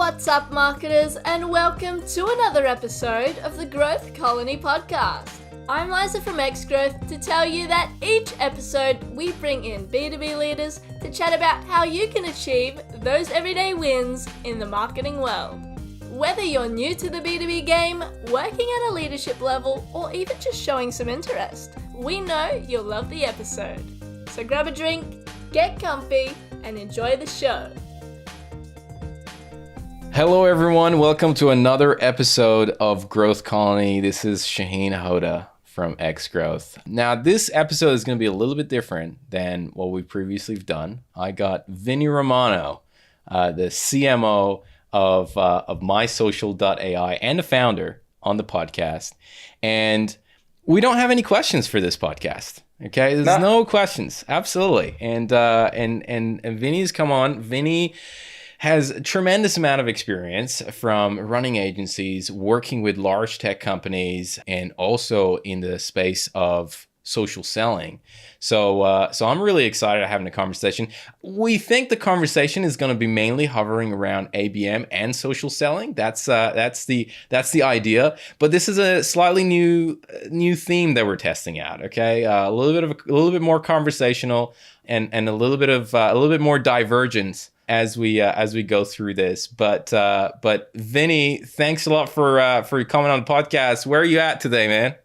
What's up, marketers, and welcome to another episode of the Growth Colony podcast. I'm Liza from Xgrowth to tell you that each episode we bring in B2B leaders to chat about how you can achieve those everyday wins in the marketing world. Whether you're new to the B2B game, working at a leadership level, or even just showing some interest, we know you'll love the episode. So grab a drink, get comfy, and enjoy the show. Hello everyone, welcome to another episode of Growth Colony. This is Shahin from Xgrowth. Now this episode is going to be a little bit different than what we've previously done. I got Vinnie Romano, the CMO of MySocial.ai and the founder on the podcast. And we don't have any questions for this podcast. Okay, there's no questions. Absolutely. And Vinny's come on. Vinny has a tremendous amount of experience from running agencies, working with large tech companies, and also in the space of social selling. So I'm really excited having a conversation. We think the conversation is going to be mainly hovering around ABM and social selling. That's the idea. But this is a slightly new theme that we're testing out. Okay, a little bit more conversational and a little bit more divergence as we go through this. But Vinny, thanks a lot for coming on the podcast. Where are you at today, man?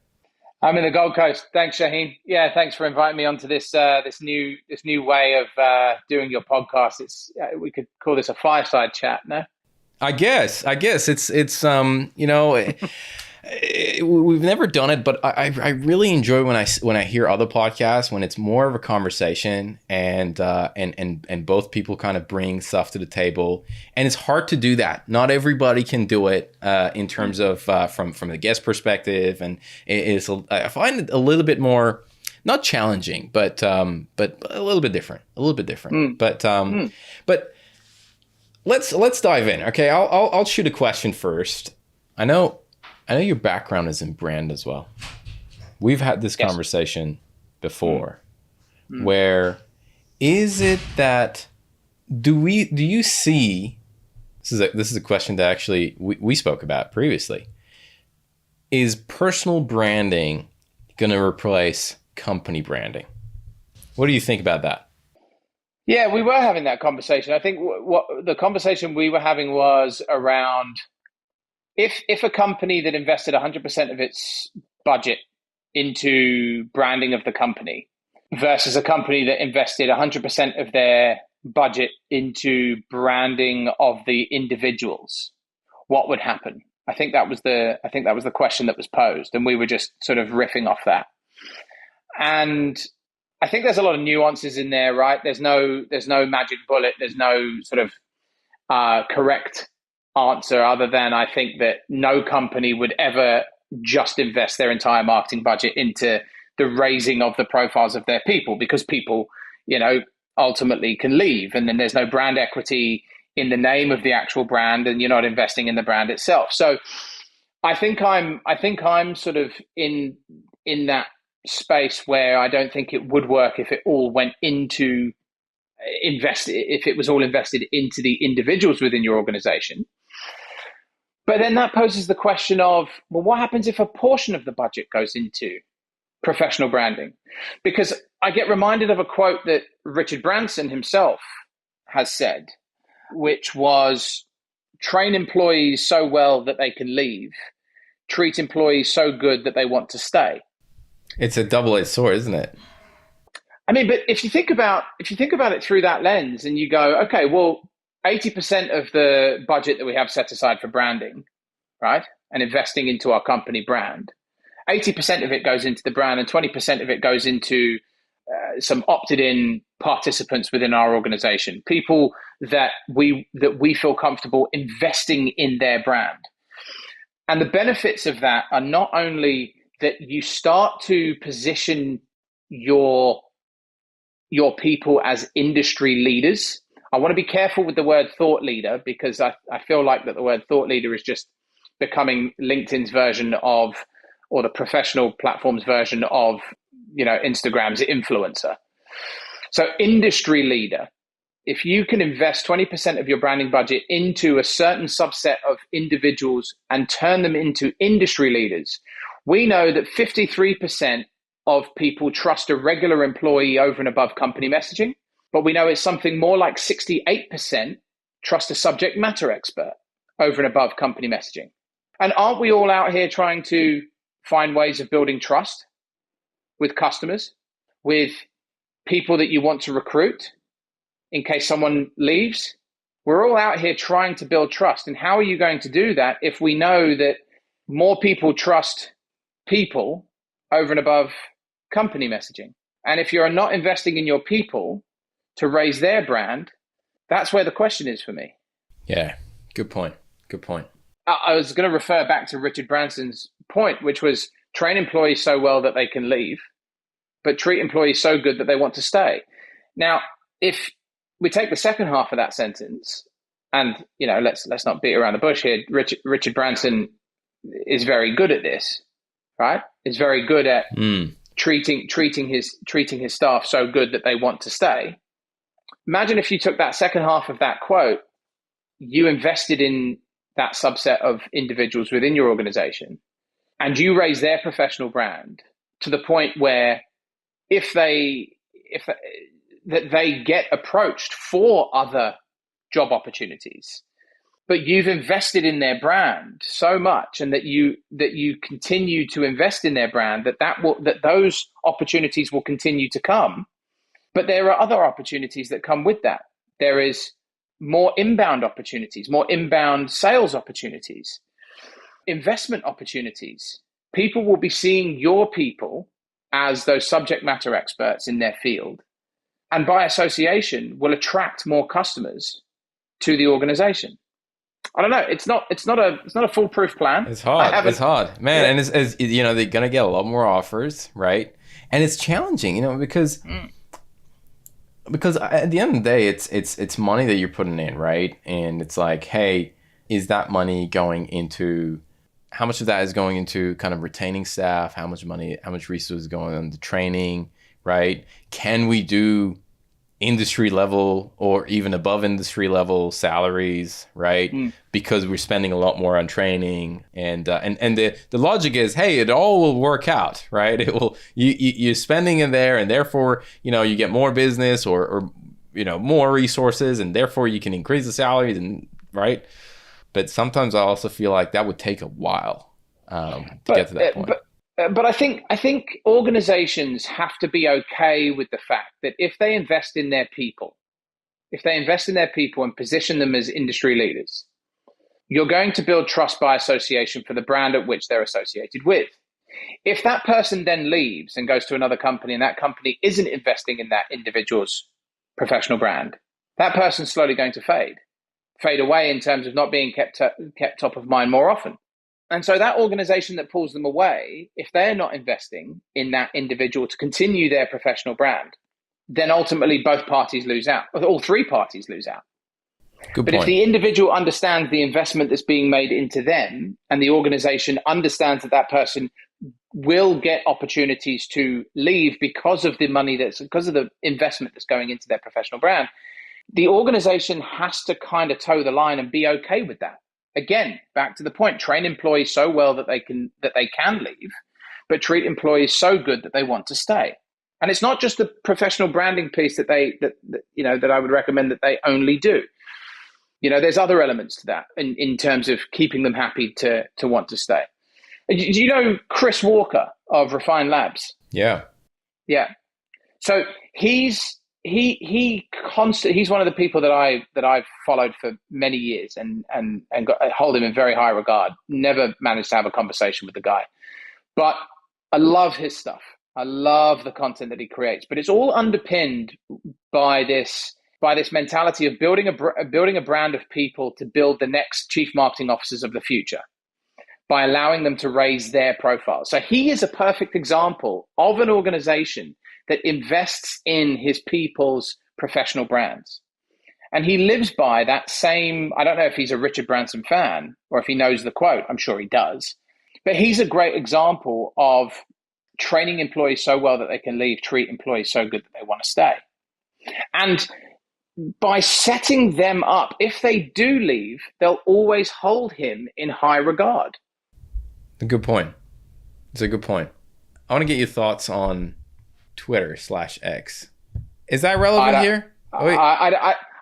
I'm in the Gold Coast. Thanks, Shahin. Yeah, thanks for inviting me onto this new way of doing your podcast. It's we could call this a fireside chat, no? I guess it's we've never done it, but I really enjoy when I hear other podcasts when it's more of a conversation and both people kind of bring stuff to the table, and it's hard to do that. Not everybody can do it in terms of from the guest perspective, and I find it a little bit more not challenging, but a little bit different. But let's dive in. Okay, I'll shoot a question first. I know your background is in brand as well. We've had this conversation before. Where is it that do you see? This is a question that actually we spoke about previously. Is personal branding going to replace company branding? What do you think about that? Yeah, we were having that conversation. I think what the conversation we were having was around if a company that invested 100% of its budget into branding of the company versus a company that invested 100% of their budget into branding of the individuals, what would happen? I think that was the question that was posed, and we were just sort of riffing off that. And I think there's a lot of nuances in there, right? There's no magic bullet. There's no sort of correct answer other than I think that no company would ever just invest their entire marketing budget into the raising of the profiles of their people, because people, ultimately can leave, and then there's no brand equity in the name of the actual brand, and you're not investing in the brand itself. So I think I'm sort of in that space where I don't think it would work if it all went into if it was all invested into the individuals within your organization. But then that poses the question of, well, what happens if a portion of the budget goes into professional branding? Because I get reminded of a quote that Richard Branson himself has said, which was, train employees so well that they can leave, treat employees so good that they want to stay. It's a double-edged sword, isn't it? I mean, but if you think about it through that lens and you go, okay, well, 80% of the budget that we have set aside for branding, right, and investing into our company brand, 80% of it goes into the brand and 20% of it goes into some opted-in participants within our organization, people that we feel comfortable investing in their brand. And the benefits of that are not only that you start to position your people as industry leaders. I want to be careful with the word thought leader, because I feel like that the word thought leader is just becoming LinkedIn's version of, or the professional platform's version of, Instagram's influencer. So industry leader if you can invest 20% of your branding budget into a certain subset of individuals and turn them into industry leaders, we know that 53% of people trust a regular employee over and above company messaging, but we know it's something more like 68% trust a subject matter expert over and above company messaging. And aren't we all out here trying to find ways of building trust with customers, with people that you want to recruit in case someone leaves? We're all out here trying to build trust. And how are you going to do that if we know that more people trust people over and above company messaging? And if you're not investing in your people to raise their brand, that's where the question is for me. Yeah, good point. Good point. I was going to refer back to Richard Branson's point, which was train employees so well that they can leave, but treat employees so good that they want to stay. Now, if we take the second half of that sentence, and let's not beat around the bush here. Richard Branson is very good at this, right? Is very good at treating his staff so good that they want to stay. Imagine if you took that second half of that quote, you invested in that subset of individuals within your organization, and you raise their professional brand to the point where if they get approached for other job opportunities, but you've invested in their brand so much, and that you continue to invest in their brand, that those opportunities will continue to come. But there are other opportunities that come with that. There is more inbound opportunities, more inbound sales opportunities, investment opportunities. People will be seeing your people as those subject matter experts in their field, and by association will attract more customers to the organization. I don't know. It's not a foolproof plan. It's hard. It's hard, man. Yeah. And it's they're gonna get a lot more offers, right? And it's challenging, because at the end of the day, it's money that you're putting in, right? And it's like, hey, is that money going into, how much of that is going into kind of retaining staff? How much resources is going into training, right? Can we do industry level or even above industry level salaries, right? Because we're spending a lot more on training, and the logic is, hey, it all will work out, right? It will, you're spending in there, and therefore you get more business or more resources, and therefore you can increase the salaries, and right. But sometimes I also feel like that would take a while to get to that point. But I think organizations have to be okay with the fact that if they invest in their people and position them as industry leaders, you're going to build trust by association for the brand at which they're associated with. If that person then leaves and goes to another company, and that company isn't investing in that individual's professional brand, that person's slowly going to fade away in terms of not being kept top of mind more often. And so that organization that pulls them away, if they're not investing in that individual to continue their professional brand, then ultimately both parties lose out. All three parties lose out. But if the individual understands the investment that's being made into them, and the organization understands that person will get opportunities to leave because of the investment that's going into their professional brand, the organization has to kind of toe the line and be okay with that. Again, back to the point, train employees so well that they can leave, but treat employees so good that they want to stay. And it's not just the professional branding piece that I would recommend that they only do. There's other elements to that in terms of keeping them happy to want to stay. Do you know Chris Walker of Refine Labs? Yeah. Yeah. So he's one of the people that I've followed for many years and hold him in very high regard. Never managed to have a conversation with the guy, but I love his stuff. I love the content that he creates, but it's all underpinned by this mentality of building a brand of people to build the next chief marketing officers of the future by allowing them to raise their profile. So he is a perfect example of an organization that invests in his people's professional brands. And he lives by that same, I don't know if he's a Richard Branson fan or if he knows the quote, I'm sure he does, but he's a great example of training employees so well that they can leave, treat employees so good that they want to stay. And by setting them up, if they do leave, they'll always hold him in high regard. A good point. It's a good point. I want to get your thoughts on Twitter/X. Is that relevant here? I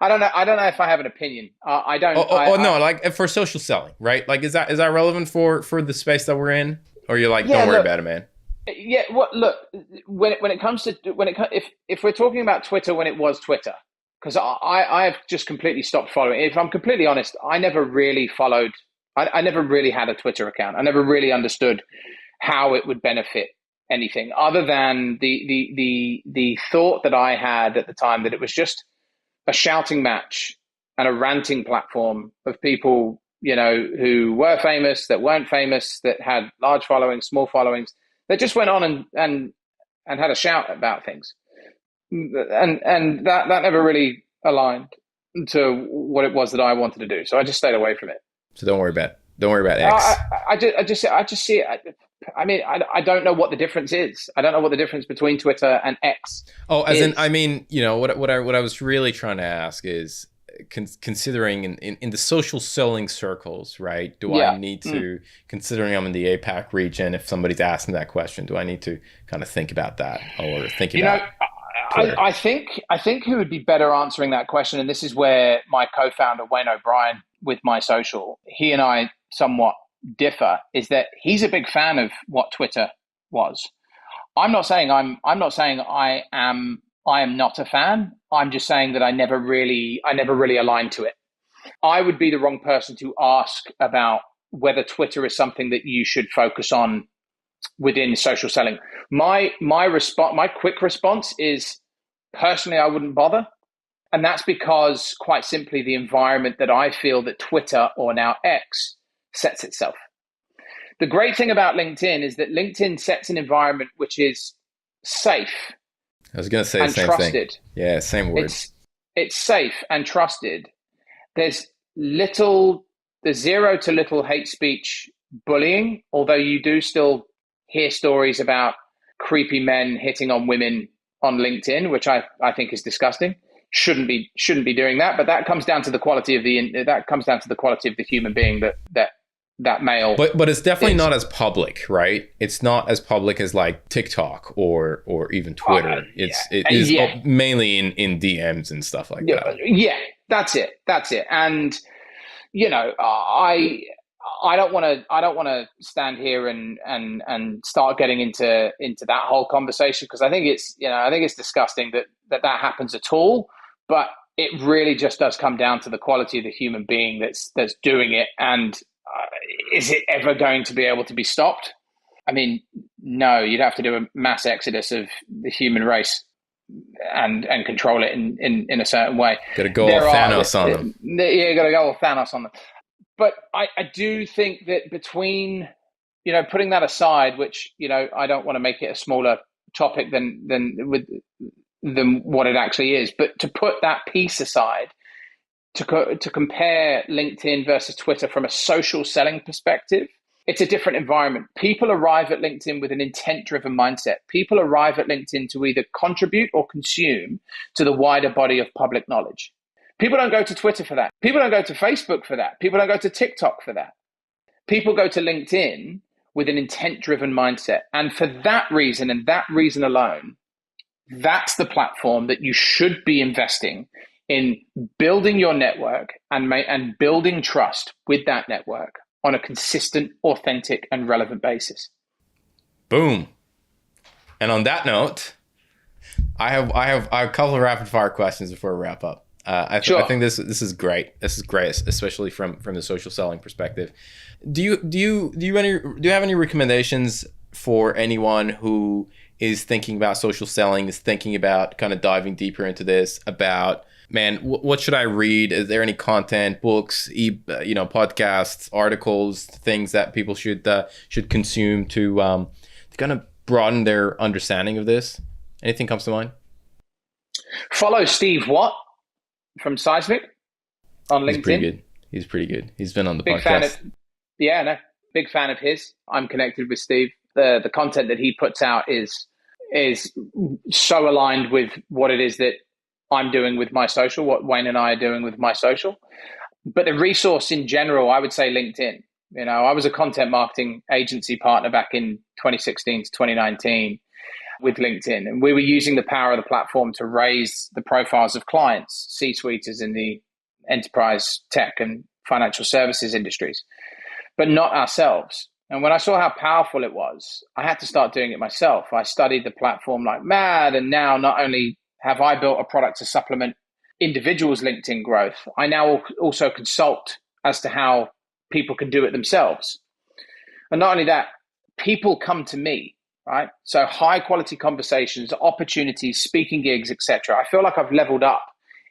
don't know. I don't know if I have an opinion. I don't. No, like for social selling, right? Like, is that relevant for the space that we're in, or you're like, don't worry about it, man? Yeah. Look, when it comes to if we're talking about Twitter when it was Twitter, because I have just completely stopped following. If I'm completely honest, I never really followed. I never really had a Twitter account. I never really understood how it would benefit anything other than the thought that I had at the time that it was just a shouting match and a ranting platform of people, who were famous, that weren't famous, that had large followings, small followings, that just went on and had a shout about things. And that never really aligned to what it was that I wanted to do. So I just stayed away from it. So don't worry about X. I just see it. I mean, I don't know what the difference is. I don't know what the difference between Twitter and X. Oh, as in, I mean, what I was really trying to ask is, considering in the social selling circles, right? Do I need to, considering I'm in the APAC region, if somebody's asking that question, do I need to kind of think about that or think about? I think who would be better answering that question, and this is where my co-founder Wayne O'Brien with MySocial, he and I somewhat differ, is that he's a big fan of what Twitter was. I'm not saying I am not a fan. I'm just saying that I never really aligned to it. I would be the wrong person to ask about whether Twitter is something that you should focus on within social selling. My quick response is, personally, I wouldn't bother. And that's because, quite simply, the environment that I feel that Twitter, or now X, sets itself. The great thing about LinkedIn is that LinkedIn sets an environment which is safe. I was going to say the same trusted. Thing. Yeah, same word. It's safe and trusted. There's zero to little hate speech bullying, although you do still hear stories about creepy men hitting on women on LinkedIn, which I think is disgusting. Shouldn't be doing that, but that comes down to the quality of the human being that male. But it's definitely not as public, right? It's not as public as like TikTok or even Twitter. It is mainly in DMs and stuff like that. Yeah, that's it. And I don't want to stand here and start getting into that whole conversation, because I think it's disgusting that happens at all. But it really just does come down to the quality of the human being that's doing it, and is it ever going to be able to be stopped? I mean, no. You'd have to do a mass exodus of the human race and control it in a certain way. Got to go all Thanos on them. Yeah, got to go all Thanos on them. But I do think that between, putting that aside, which, I don't want to make it a smaller topic than what it actually is, but to put that piece aside, to compare LinkedIn versus Twitter from a social selling perspective, it's a different environment. People arrive at LinkedIn with an intent-driven mindset. People arrive at LinkedIn to either contribute or consume to the wider body of public knowledge. People don't go to Twitter for that. People don't go to Facebook for that. People don't go to TikTok for that. People go to LinkedIn with an intent-driven mindset. And for that reason, and that reason alone, that's the platform that you should be investing in, building your network and building trust with that network on a consistent, authentic, and relevant basis. Boom. And on that note, I have a couple of rapid fire questions before we wrap up. I think this is great. This is great, especially from the social selling perspective. Do you have any recommendations for anyone who is thinking about social selling, is thinking about kind of diving deeper into this, about, man, what should I read? Is there any content, books, podcasts, articles, things that people should consume to kind of broaden their understanding of this? Anything comes to mind? Follow Steve Watt from Seismic on LinkedIn. He's pretty good. He's been on the podcast. Big fan of his. I'm connected with Steve. The content that he puts out is so aligned with what it is that I'm doing with MySocial, what Wayne and I are doing with MySocial. But the resource in general, I would say LinkedIn. I was a content marketing agency partner back in 2016 to 2019 with LinkedIn. And we were using the power of the platform to raise the profiles of clients, C-suites in the enterprise tech and financial services industries, but not ourselves. And when I saw how powerful it was, I had to start doing it myself. I studied the platform like mad. And now not only have I built a product to supplement individuals' LinkedIn growth, I now also consult as to how people can do it themselves. And not only that, people come to me, right? So high quality conversations, opportunities, speaking gigs, etc. I feel like I've leveled up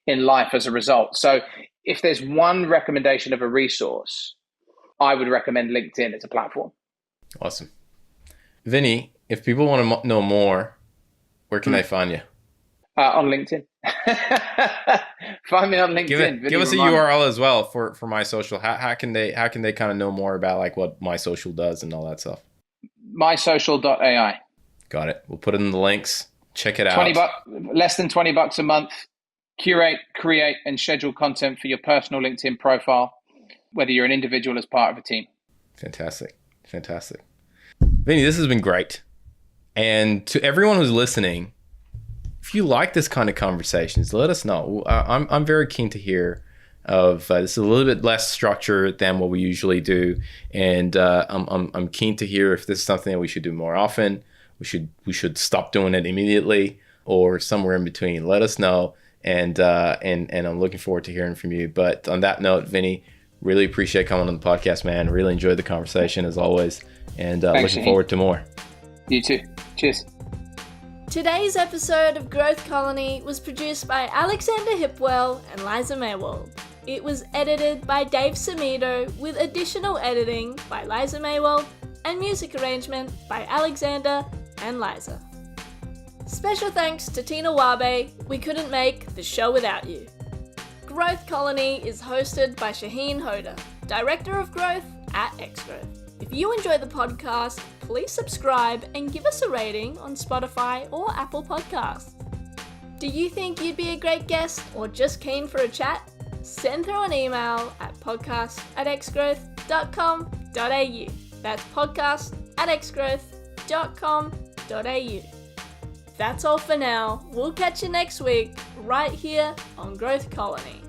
in life as a result. So if there's one recommendation of a resource, I would recommend LinkedIn as a platform. Awesome. Vinny, if people want to know more, where can they find you? On LinkedIn. Find me on LinkedIn. Give us a URL as well for MySocial. How can they kind of know more about like what MySocial does and all that stuff? MySocial.ai. Got it. We'll put it in the links. Check it out. Less than $20 a month. Curate, create, and schedule content for your personal LinkedIn profile, whether you're an individual as part of a team. Fantastic. Vinny, this has been great. And to everyone who's listening, if you like this kind of conversations, let us know. I'm very keen to hear of this is a little bit less structured than what we usually do, and I'm keen to hear if this is something that we should do more often. We should stop doing it immediately, or somewhere in between. Let us know, and I'm looking forward to hearing from you. But on that note, Vinny, really appreciate coming on the podcast, man. Really enjoyed the conversation as always, and looking Shahin. forward to more. You too. Cheers. Today's episode of Growth Colony was produced by Alexander Hipwell and Liza Maywald. It was edited by Dave Samito with additional editing by Liza Maywald and music arrangement by Alexander and Liza. Special thanks to Tina Wabe. We couldn't make the show without you. Growth Colony is hosted by Shahin Hoda, Director of Growth at Xgrowth. If you enjoy the podcast, please subscribe and give us a rating on Spotify or Apple Podcasts. Do you think you'd be a great guest or just keen for a chat? Send through an email at podcast@xgrowth.com.au. That's podcast@xgrowth.com.au. That's all for now. We'll catch you next week, right here on Growth Colony.